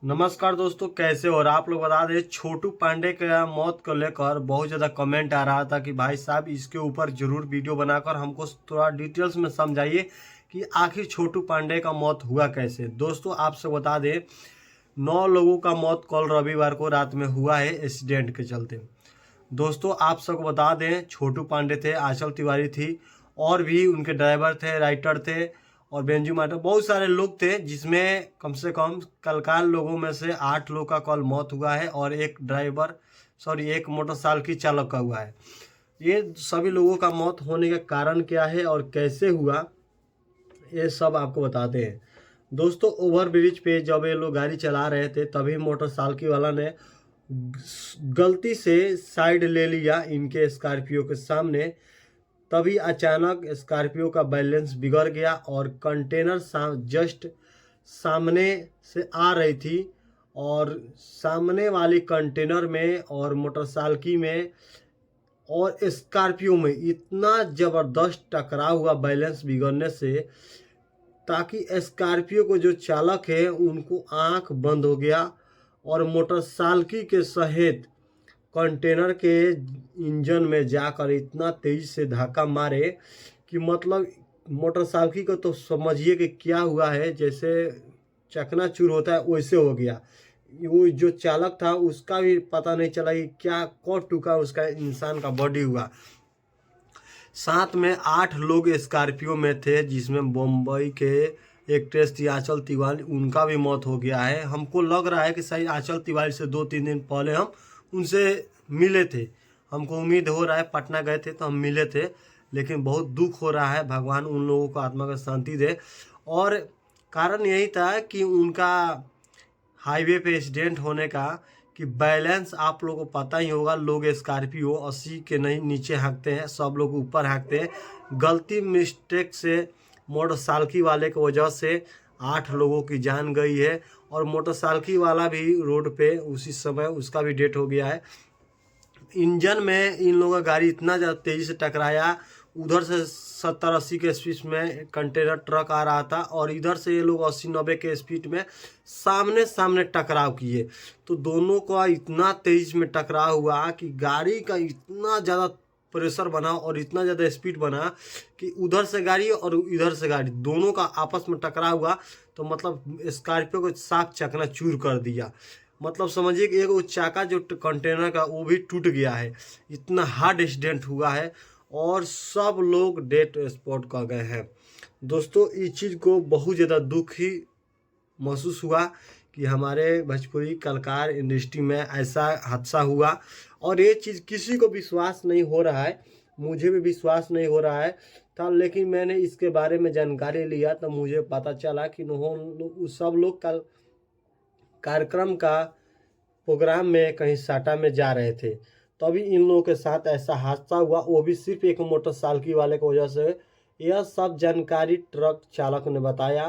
नमस्कार दोस्तों, कैसे हो? और आप लोग बता दें, छोटू पांडे के मौत को लेकर बहुत ज़्यादा कमेंट आ रहा था कि भाई साहब इसके ऊपर ज़रूर वीडियो बनाकर हमको थोड़ा डिटेल्स में समझाइए कि आखिर छोटू पांडे का मौत हुआ कैसे। दोस्तों आपसे बता दें, 9 लोगों का मौत कल रविवार को रात में हुआ है एक्सीडेंट के चलते। दोस्तों आप सबको बता दें, छोटू पांडे थे, आंचल तिवारी थी और भी उनके ड्राइवर थे, राइटर थे और बेंजू माटर, बहुत सारे लोग थे, जिसमें कम से कम कलकार लोगों में से 8 लोग का कल मौत हुआ है और एक मोटरसाइकिल चालक का हुआ है। ये सभी लोगों का मौत होने का कारण क्या है और कैसे हुआ, ये सब आपको बताते हैं। दोस्तों ओवर ब्रिज पे जब ये लोग गाड़ी चला रहे थे, तभी मोटरसाइकिल वाला ने गलती से साइड ले लिया इनके स्कॉर्पियो के सामने। तभी अचानक स्कॉर्पियो का बैलेंस बिगड़ गया और कंटेनर जस्ट सामने से आ रही थी और सामने वाली कंटेनर में और मोटरसाइकिल में और स्कॉर्पियो में इतना ज़बरदस्त टकराव हुआ बैलेंस बिगड़ने से, ताकि स्कॉर्पियो को जो चालक है उनको आंख बंद हो गया और मोटरसाइकिल के सहित कंटेनर के इंजन में जाकर इतना तेज से धक्का मारे कि मतलब मोटरसाइकिल को तो समझिए कि क्या हुआ है, जैसे चकनाचूर होता है वैसे हो गया। वो जो चालक था उसका भी पता नहीं चला कि क्या कब टूका उसका इंसान का बॉडी हुआ। साथ में 8 लोग स्कॉर्पियो में थे, जिसमें मुंबई के एक्ट्रेस थी आंचल तिवारी, उनका भी मौत हो गया है। हमको लग रहा है कि शायद आंचल तिवारी से 2-3 दिन पहले हम उनसे मिले थे। हमको उम्मीद हो रहा है, पटना गए थे तो हम मिले थे, लेकिन बहुत दुख हो रहा है। भगवान उन लोगों को आत्मा का शांति दे। और कारण यही था कि उनका हाईवे पे एक्सीडेंट होने का, कि बैलेंस आप लोगों को पता ही होगा, लोग स्कॉर्पियो 80 के नहीं नीचे हाँकते हैं, सब लोग ऊपर हाँकते हैं। गलती मिस्टेक से मोटरसाइकिल वाले की वजह से 8 लोगों की जान गई है और मोटरसाइकिल वाला भी रोड पे उसी समय उसका भी डेथ हो गया है। इंजन में इन लोगों का गाड़ी इतना ज़्यादा तेज़ी से टकराया, उधर से 70-80 के स्पीड में कंटेनर ट्रक आ रहा था और इधर से ये लोग 80-90 के स्पीड में सामने सामने टकराव किए। तो दोनों का इतना तेज में टकराव हुआ कि गाड़ी का इतना ज़्यादा प्रेशर बना और इतना ज़्यादा स्पीड बना कि उधर से गाड़ी और इधर से गाड़ी दोनों का आपस में टकराव हुआ। तो मतलब स्कॉर्पियो को साफ चकनाचूर कर दिया। मतलब समझिए कि एक वो चाका जो कंटेनर का वो भी टूट गया है। इतना हार्ड एक्सीडेंट हुआ है और सब लोग डेथ स्पॉट कर गए हैं। दोस्तों इस चीज़ को बहुत ज़्यादा दुख ही महसूस हुआ कि हमारे भोजपुरी कलाकार इंडस्ट्री में ऐसा हादसा हुआ और ये चीज़ किसी को विश्वास नहीं हो रहा है। मुझे भी विश्वास नहीं हो रहा है था, लेकिन मैंने इसके बारे में जानकारी लिया तो मुझे पता चला कि सब लोग कल कार्यक्रम का प्रोग्राम में कहीं साटा में जा रहे थे, तभी इन लोगों के साथ ऐसा हादसा हुआ, वो भी सिर्फ एक मोटरसाइकिल वाले की वजह से। यह सब जानकारी ट्रक चालक ने बताया,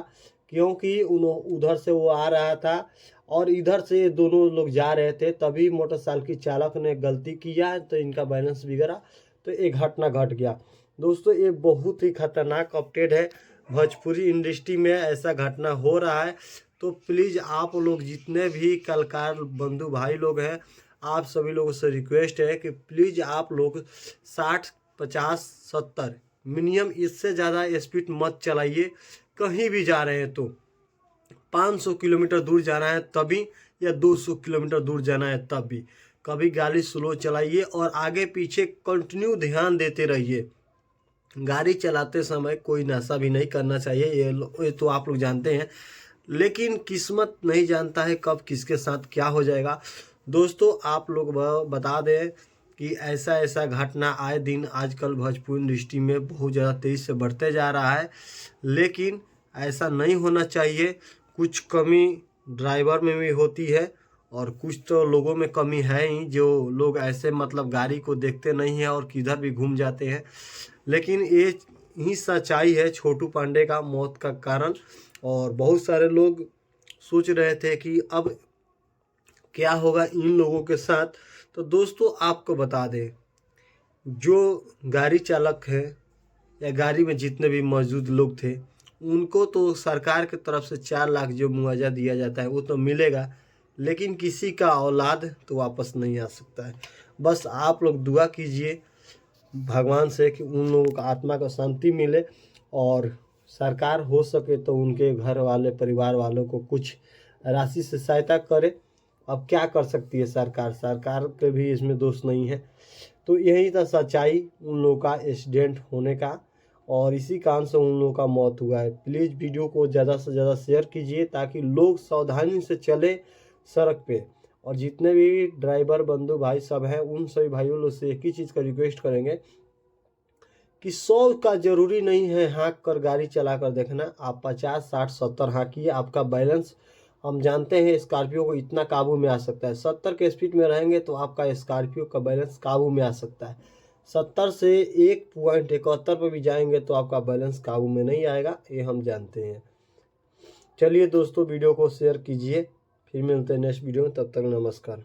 क्योंकि उधर से वो आ रहा था और इधर से दोनों लोग जा रहे थे, तभी मोटरसाइकिल चालक ने गलती किया तो इनका बैलेंस बिगड़ा, तो एक घटना घट गया। दोस्तों ये बहुत ही खतरनाक अपडेट है। भोजपुरी इंडस्ट्री में ऐसा घटना हो रहा है, तो प्लीज़ आप लोग जितने भी कलाकार बंधु भाई लोग हैं, आप सभी लोगों से रिक्वेस्ट है कि प्लीज़ आप लोग 60, 50, 70 मिनिमम, इससे ज़्यादा स्पीड मत चलाइए। कहीं भी जा रहे हैं तो 500 किलोमीटर दूर जाना है तभी, या 200 किलोमीटर दूर जाना है तब भी कभी गाड़ी स्लो चलाइए और आगे पीछे कंटिन्यू ध्यान देते रहिए। गाड़ी चलाते समय कोई नशा भी नहीं करना चाहिए, ये तो आप लोग जानते हैं, लेकिन किस्मत नहीं जानता है कब किसके साथ क्या हो जाएगा। दोस्तों आप लोग बता दें कि ऐसा ऐसा घटना आए दिन आजकल भोजपुरी इंडस्ट्री में बहुत ज़्यादा तेज़ी से बढ़ते जा रहा है, लेकिन ऐसा नहीं होना चाहिए। कुछ कमी ड्राइवर में भी होती है और कुछ तो लोगों में कमी है ही, जो लोग ऐसे मतलब गाड़ी को देखते नहीं हैं और किधर भी घूम जाते हैं। लेकिन ये ही सच्चाई है छोटू पांडे का मौत का कारण। और बहुत सारे लोग सोच रहे थे कि अब क्या होगा इन लोगों के साथ। तो दोस्तों आपको बता दें, जो गाड़ी चालक है या गाड़ी में जितने भी मौजूद लोग थे, उनको तो सरकार की तरफ से 4 लाख जो मुआवजा दिया जाता है वो तो मिलेगा, लेकिन किसी का औलाद तो वापस नहीं आ सकता है। बस आप लोग दुआ कीजिए भगवान से कि उन लोगों का आत्मा को शांति मिले, और सरकार हो सके तो उनके घर वाले परिवार वालों को कुछ राशि से सहायता करे। अब क्या कर सकती है सरकार, सरकार के भी इसमें दोष नहीं है। तो यही था सच्चाई उन लोगों का एक्सीडेंट होने का, और इसी कारण से उन लोगों का मौत हुआ है। प्लीज़ वीडियो को ज़्यादा से ज़्यादा शेयर कीजिए ताकि लोग सावधानी से चले सड़क पे। और जितने भी ड्राइवर बंधु भाई सब हैं उन सभी भाइयों लोग से एक ही चीज़ का रिक्वेस्ट करेंगे कि 100 का ज़रूरी नहीं है हाँक कर गाड़ी चला कर देखना। आप 50, 60, 70 हाँकिए, आपका बैलेंस हम जानते हैं स्कॉर्पियो को इतना काबू में आ सकता है। 70 के स्पीड में रहेंगे तो आपका स्कॉर्पियो का बैलेंस काबू में आ सकता है। 70 से 1.71 पर भी जाएंगे तो आपका बैलेंस काबू में नहीं आएगा, ये हम जानते हैं। चलिए दोस्तों, वीडियो को शेयर कीजिए, फिर मिलते हैं नेक्स्ट वीडियो में, तब तक नमस्कार।